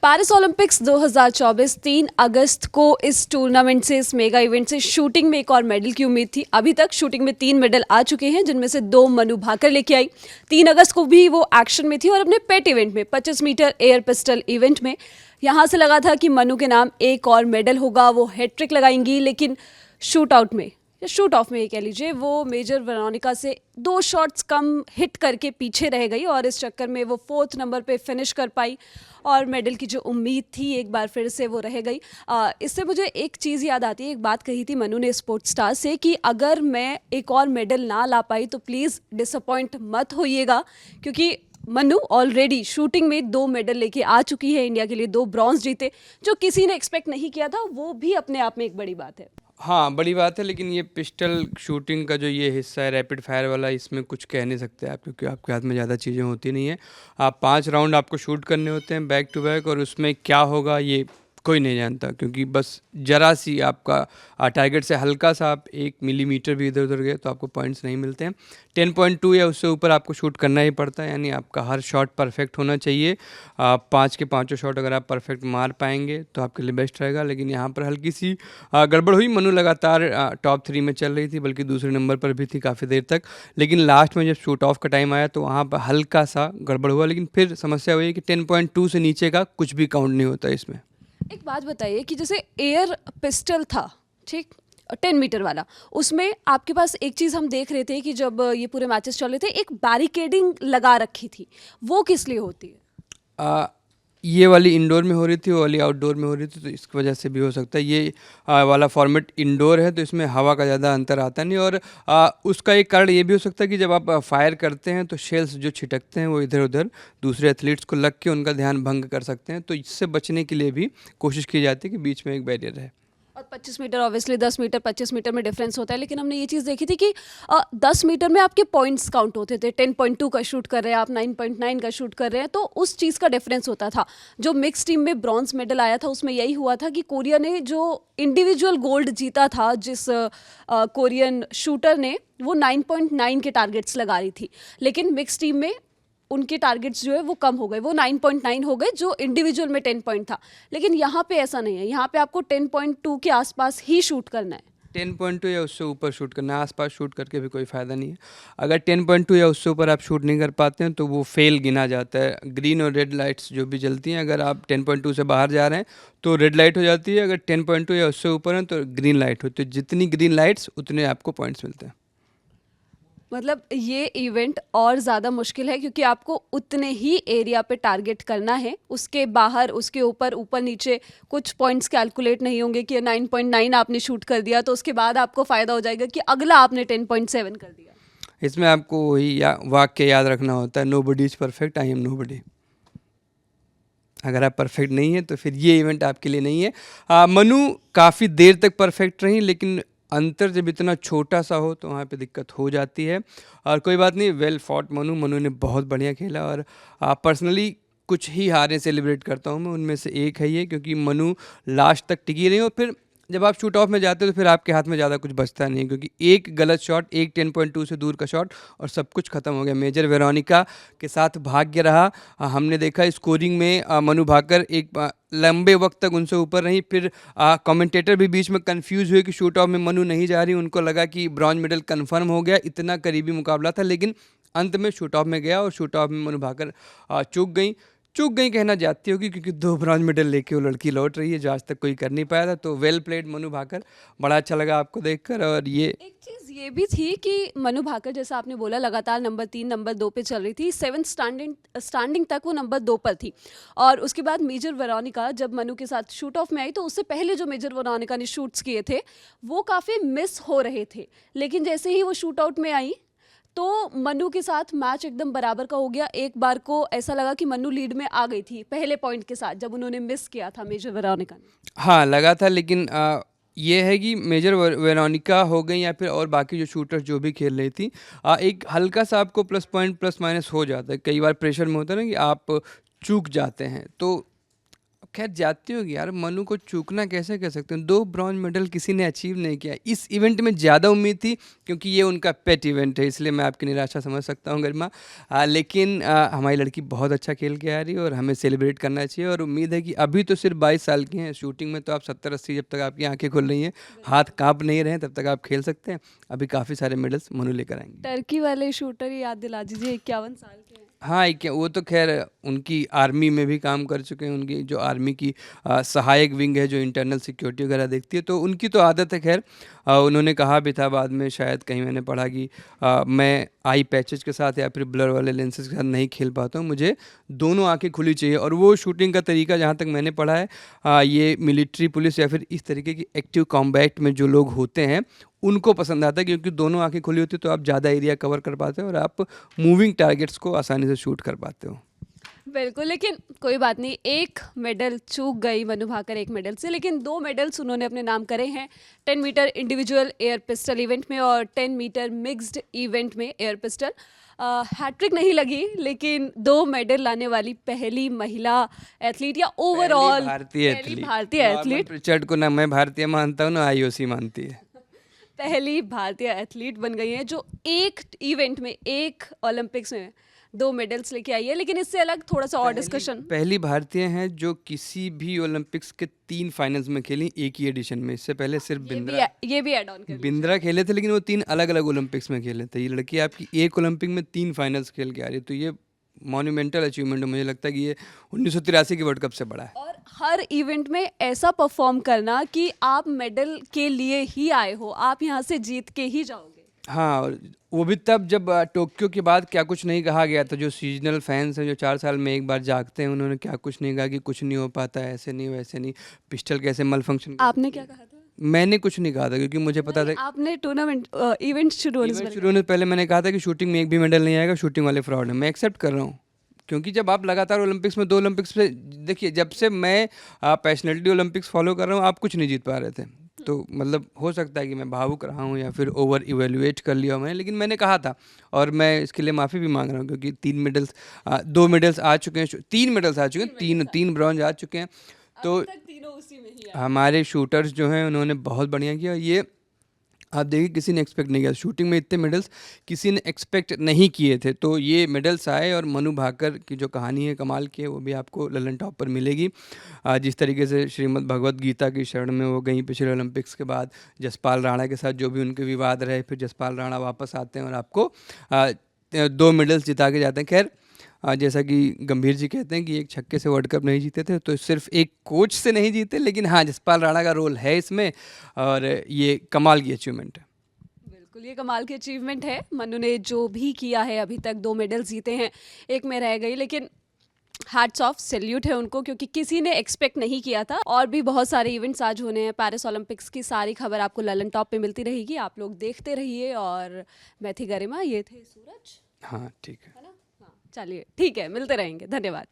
Paris Olympics 2024 3 अगस्त को इस tournament से, इस मेगा इवेंट से शूटिंग में एक और मेडल की उम्मीद थी। अभी तक शूटिंग में 3 मेडल आ चुके हैं, जिनमें से 2 मनु भाकर लेके आई। 3 अगस्त को भी वो एक्शन में थी और अपने पेट इवेंट में 25 मीटर एयर पिस्टल इवेंट में यहाँ से लगा था कि मनु के नाम एक और मेडल होगा, वो हैट्रिक लगाएंगी। लेकिन शूट आउट में या शूट ऑफ में ये कह लीजिए, वो मेजर वेरोनिका से 2 शॉट्स कम हिट करके पीछे रह गई और इस चक्कर में वो 4th नंबर पे फिनिश कर पाई और मेडल की जो उम्मीद थी एक बार फिर से वो रह गई। इससे मुझे एक चीज़ याद आती है, एक बात कही थी मनु ने स्पोर्ट्स स्टार से कि अगर मैं एक और मेडल ना ला पाई तो प्लीज़ डिसअपॉइंट मत होइएगा, क्योंकि मनु ऑलरेडी शूटिंग में 2 मेडल लेके आ चुकी है। इंडिया के लिए 2 ब्रॉन्ज जीते, जो किसी ने एक्सपेक्ट नहीं किया था। वो भी अपने आप में एक बड़ी बात है। हाँ, बड़ी बात है, लेकिन ये पिस्टल शूटिंग का जो ये हिस्सा है रैपिड फायर वाला, इसमें कुछ कह नहीं सकते आप, क्योंकि आपके हाथ में ज़्यादा चीज़ें होती नहीं हैं। आप 5 राउंड आपको शूट करने होते हैं बैक टू बैक, और उसमें क्या होगा ये कोई नहीं जानता, क्योंकि बस ज़रा सी आपका टारगेट से हल्का सा आप 1 मिलीमीटर भी इधर उधर गए तो आपको पॉइंट्स नहीं मिलते हैं। 10.2 या उससे ऊपर आपको शूट करना ही पड़ता है, यानी आपका हर शॉट परफेक्ट होना चाहिए। 5 के 5 शॉट अगर आप परफेक्ट मार पाएंगे तो आपके लिए बेस्ट रहेगा। लेकिन यहाँ पर हल्की सी गड़बड़ हुई। मनु लगातार टॉप 3 में चल रही थी, बल्कि दूसरे नंबर पर भी थी काफ़ी देर तक, लेकिन लास्ट में जब शूट ऑफ का टाइम आया तो वहाँ पर हल्का सा गड़बड़ हुआ। लेकिन फिर समस्या हुई कि 10.2 से नीचे का कुछ भी काउंट नहीं होता इसमें। एक बात बताइए कि जैसे एयर पिस्टल था, ठीक, 10 मीटर वाला, उसमें आपके पास एक चीज़ हम देख रहे थे कि जब ये पूरे मैचेस चल रहे थे, एक बैरिकेडिंग लगा रखी थी। वो किस लिए होती है? ये वाली इंडोर में हो रही थी, वो वाली आउटडोर में हो रही थी, तो इसकी वजह से भी हो सकता है। ये वाला फॉर्मेट इंडोर है तो इसमें हवा का ज़्यादा अंतर आता नहीं, और उसका एक कारण ये भी हो सकता है कि जब आप फायर करते हैं तो शेल्स जो छिटकते हैं वो इधर उधर दूसरे एथलीट्स को लग के उनका ध्यान भंग कर सकते हैं, तो इससे बचने के लिए भी कोशिश की जाती है कि बीच में एक बैरियर रहे। और 25 मीटर ऑब्वियसली 10 मीटर 25 मीटर में डिफरेंस होता है, लेकिन हमने ये चीज़ देखी थी कि 10 मीटर में आपके पॉइंट्स काउंट होते थे। 10.2 का शूट कर रहे हैं आप, 9.9 का शूट कर रहे हैं, तो उस चीज़ का डिफरेंस होता था। जो मिक्स टीम में ब्रॉन्ज मेडल आया था उसमें यही हुआ था कि कोरिया ने जो इंडिविजुअल गोल्ड जीता था, जिस कोरियन शूटर ने, वो 9.9 के टारगेट्स लगा रही थी, लेकिन मिक्स टीम में उनके टारगेट्स जो है वो कम हो गए, वो 9.9 हो गए, जो इंडिविजुअल में 10 पॉइंट था। लेकिन यहाँ पे ऐसा नहीं है, यहाँ पे आपको 10.2 के आसपास ही शूट करना है। 10.2 या उससे ऊपर शूट करना है, आसपास शूट करके भी कोई फ़ायदा नहीं है। अगर 10.2 या उससे ऊपर आप शूट नहीं कर पाते हैं तो वो फेल गिना जाता है। ग्रीन और रेड लाइट्स जो भी जलती हैं, अगर आप 10.2 से बाहर जा रहे हैं तो रेड लाइट हो जाती है, अगर 10.2 या उससे ऊपर है तो ग्रीन लाइट होती है। जितनी ग्रीन लाइट्स उतने आपको पॉइंट्स मिलते हैं। मतलब ये इवेंट और ज़्यादा मुश्किल है, क्योंकि आपको उतने ही एरिया पे टारगेट करना है, उसके बाहर, उसके ऊपर, ऊपर नीचे कुछ पॉइंट्स कैलकुलेट नहीं होंगे कि 9.9 आपने शूट कर दिया तो उसके बाद आपको फ़ायदा हो जाएगा कि अगला आपने 10.7 कर दिया। इसमें आपको वही वाक्य याद रखना होता है, nobody is perfect, I am nobody. अगर आप परफेक्ट नहीं है तो फिर ये इवेंट आपके लिए नहीं है। मनु काफ़ी देर तक परफेक्ट रही, लेकिन अंतर जब इतना छोटा सा हो तो वहाँ पे दिक्कत हो जाती है। और कोई बात नहीं, वेल फॉट मनु ने बहुत बढ़िया खेला, और पर्सनली कुछ ही हारें सेलिब्रेट करता हूँ मैं, उनमें से एक है ये, क्योंकि मनु लास्ट तक टिकी रही। और फिर जब आप शूट ऑफ में जाते हो तो फिर आपके हाथ में ज़्यादा कुछ बचता नहीं है, क्योंकि एक गलत शॉट, एक 10.2 से दूर का शॉट, और सब कुछ खत्म हो गया। मेजर वेरोनिका के साथ भाग्य रहा। हमने देखा स्कोरिंग में मनु भाकर एक लंबे वक्त तक उनसे ऊपर रही। फिर कमेंटेटर भी बीच में कंफ्यूज हुए कि शूट ऑफ में मनु नहीं जा रही, उनको लगा कि ब्रॉन्ज मेडल कंफर्म हो गया, इतना करीबी मुकाबला था। लेकिन अंत में शूट ऑफ में गया और शूट ऑफ में मनु भाकर चूक गई कहना जाती होगी, क्योंकि 2 ब्रॉन्ज मेडल लेके वो लड़की लौट रही है, जो आज तक कोई कर नहीं पाया था। तो वेल प्लेड मनु भाकर, बड़ा अच्छा लगा आपको देखकर। और ये एक चीज़ ये भी थी कि मनु भाकर, जैसा आपने बोला, लगातार नंबर 3 नंबर 2 पे चल रही थी। 7th स्टैंडिंग तक वो नंबर 2 पर थी, और उसके बाद मेजर वेरोनिका जब मनु के साथ शूट ऑफ में आई तो उससे पहले जो मेजर वेरोनिका ने शूट्स किए थे वो काफ़ी मिस हो रहे थे। लेकिन जैसे ही वो शूट आउट में आई तो मनु के साथ मैच एकदम बराबर का हो गया। एक बार को ऐसा लगा कि मनु लीड में आ गई थी पहले पॉइंट के साथ, जब उन्होंने मिस किया था मेजर वेरोनिका ने। हाँ लगा था, लेकिन ये है कि मेजर वेरोनिका हो गई या फिर और बाकी जो शूटर्स जो भी खेल रही थी, एक हल्का सा आपको प्लस पॉइंट प्लस माइनस हो जाता है। कई बार प्रेशर में होता है ना कि आप चूक जाते हैं, तो खैर जाती होगी यार, मनु को चूकना कैसे कह सकते हैं, 2 ब्रॉन्ज मेडल किसी ने अचीव नहीं किया। इस इवेंट में ज़्यादा उम्मीद थी क्योंकि ये उनका पेट इवेंट है, इसलिए मैं आपकी निराशा समझ सकता हूँ गरिमा। लेकिन हमारी लड़की बहुत अच्छा खेल के आ रही है और हमें सेलिब्रेट करना चाहिए। और उम्मीद है कि अभी तो सिर्फ 22 साल की हैं, शूटिंग में तो आप 70-80 जब तक आपकी आंखें खुल रही हैं, हाथ काँप नहीं रहे हैं, तब तक आप खेल सकते हैं। अभी काफ़ी सारे मेडल्स मनु लेकर आएंगे। टर्की वाले शूटर याद दिला दीजिए, 51 साल के हैं। हाँ, क्या वो तो खैर उनकी आर्मी में भी काम कर चुके हैं। उनकी जो आर्मी की सहायक विंग है जो इंटरनल सिक्योरिटी वगैरह देखती है, तो उनकी तो आदत है। खैर उन्होंने कहा भी था बाद में, शायद कहीं मैंने पढ़ा कि मैं आई पैचेज के साथ या फिर ब्लर वाले लेंसेज के साथ नहीं खेल पाता हूँ, मुझे दोनों आंखें खुली चाहिए। और वो शूटिंग का तरीका जहाँ तक मैंने पढ़ा है, ये मिलिट्री पुलिस या फिर इस तरीके की एक्टिव कॉम्बैट में जो लोग होते हैं उनको पसंद आता है, क्योंकि दोनों आंखें खुली होती है तो आप ज़्यादा एरिया कवर कर पाते हो और आप मूविंग टारगेट्स को आसानी से शूट कर पाते हो। बिल्कुल, लेकिन कोई बात नहीं, एक मेडल चूक गई मनु भाकर एक मेडल से, लेकिन 2 मेडल्स उन्होंने अपने नाम करे हैं 10 metre individual air pistol event में और 10 मीटर मिक्स्ड इवेंट में एयर पिस्टल। हैट्रिक नहीं लगी, लेकिन 2 मेडल लाने वाली पहली महिला एथलीट या ओवरऑल भारतीय एथलीट, रिचर्ड को ना मैं भारतीय मानता हूँ ना आईओसी मानती है। पहली भारतीय एथलीट बन गई हैं जो एक इवेंट में, एक ओलंपिक्स में 2 मेडल्स लेके आई है। लेकिन इससे अलग थोड़ा सा और डिस्कशन, पहली भारतीय हैं जो किसी भी ओलंपिक्स के 3 फाइनल्स में खेली एक ही एडिशन में। इससे पहले सिर्फ ये भी ऐड ऑन कर बिंद्रा खेले थे, लेकिन वो 3 अलग अलग ओलंपिक्स में खेले थे। ये लड़की आपकी एक ओलंपिक में 3 फाइनल्स खेल के आ रही है, तो ये मॉन्यूमेंटल अचीवमेंट है। मुझे लगता है कि ये 1983 के वर्ल्ड कप से बड़ा है। और हर इवेंट में ऐसा परफॉर्म करना कि आप मेडल के लिए ही आए हो, आप यहाँ से जीत के ही जाओगे। हाँ, और वो भी तब जब टोक्यो के बाद क्या कुछ नहीं कहा गया था। जो सीजनल फैंस हैं जो 4 साल में एक बार जागते हैं, उन्होंने क्या कुछ नहीं कहा कि कुछ नहीं हो पाता, ऐसे नहीं वैसे नहीं, पिस्टल कैसे मल फंक्शन। आपने क्या कहा था? मैंने कुछ नहीं कहा था क्योंकि मुझे पता था। आपने टूर्नामेंट इवेंट शुरू होने से पहले मैंने कहा था कि शूटिंग में एक भी मेडल नहीं आएगा, शूटिंग वाले फ्रॉड है। मैं एक्सेप्ट कर रहा हूँ, क्योंकि जब आप लगातार ओलंपिक्स में 2 ओलंपिक्स पे, देखिए जब से मैं पैशनेटली ओलंपिक्स फॉलो कर रहा हूँ, आप कुछ नहीं जीत पा रहे थे। तो मतलब हो सकता है कि मैं भावुक रहा हूँ या फिर ओवर इवेल्युएट कर लिया मैंने, लेकिन मैंने कहा था और मैं इसके लिए माफ़ी भी मांग रहा हूँ क्योंकि 2 मेडल्स आ चुके हैं, 3 मेडल्स आ चुके हैं, 3 ब्रॉन्ज आ चुके हैं। तो तीनों उसी में ही हमारे शूटर्स जो हैं उन्होंने बहुत बढ़िया किया। ये आप देखिए किसी ने एक्सपेक्ट नहीं किया, शूटिंग में इतने मेडल्स किसी ने एक्सपेक्ट नहीं किए थे, तो ये मेडल्स आए। और मनु भाकर की जो कहानी है कमाल की है, वो भी आपको ललन टॉप पर मिलेगी। जिस तरीके से श्रीमद् भगवत गीता की शरण में वो गई पिछले ओलंपिक्स के बाद, जसपाल राणा के साथ जो भी उनके विवाद रहे, फिर जसपाल राणा वापस आते हैं और आपको 2 मेडल्स जिता के जाते हैं। खैर जैसा कि गंभीर जी कहते हैं कि एक छक्के से वर्ल्ड कप नहीं जीते थे, तो सिर्फ एक कोच से नहीं जीते, लेकिन हाँ जसपाल राणा का रोल है इसमें और ये कमाल की अचीवमेंट है। बिल्कुल, ये कमाल की अचीवमेंट है। मनु ने जो भी किया है अभी तक, 2 मेडल जीते हैं, एक में रह गई, लेकिन हैट्स ऑफ, सैल्यूट है उनको, क्योंकि किसी ने एक्सपेक्ट नहीं किया था। और भी बहुत सारे इवेंट्स आज होने हैं। पेरिस ओलंपिक्स की सारी खबर आपको ललन टॉप पे मिलती रहेगी, आप लोग देखते रहिए। और मैं थी गरिमा, ये थे सूरज। हाँ ठीक है ना, हाँ चलिए ठीक है, मिलते रहेंगे, धन्यवाद।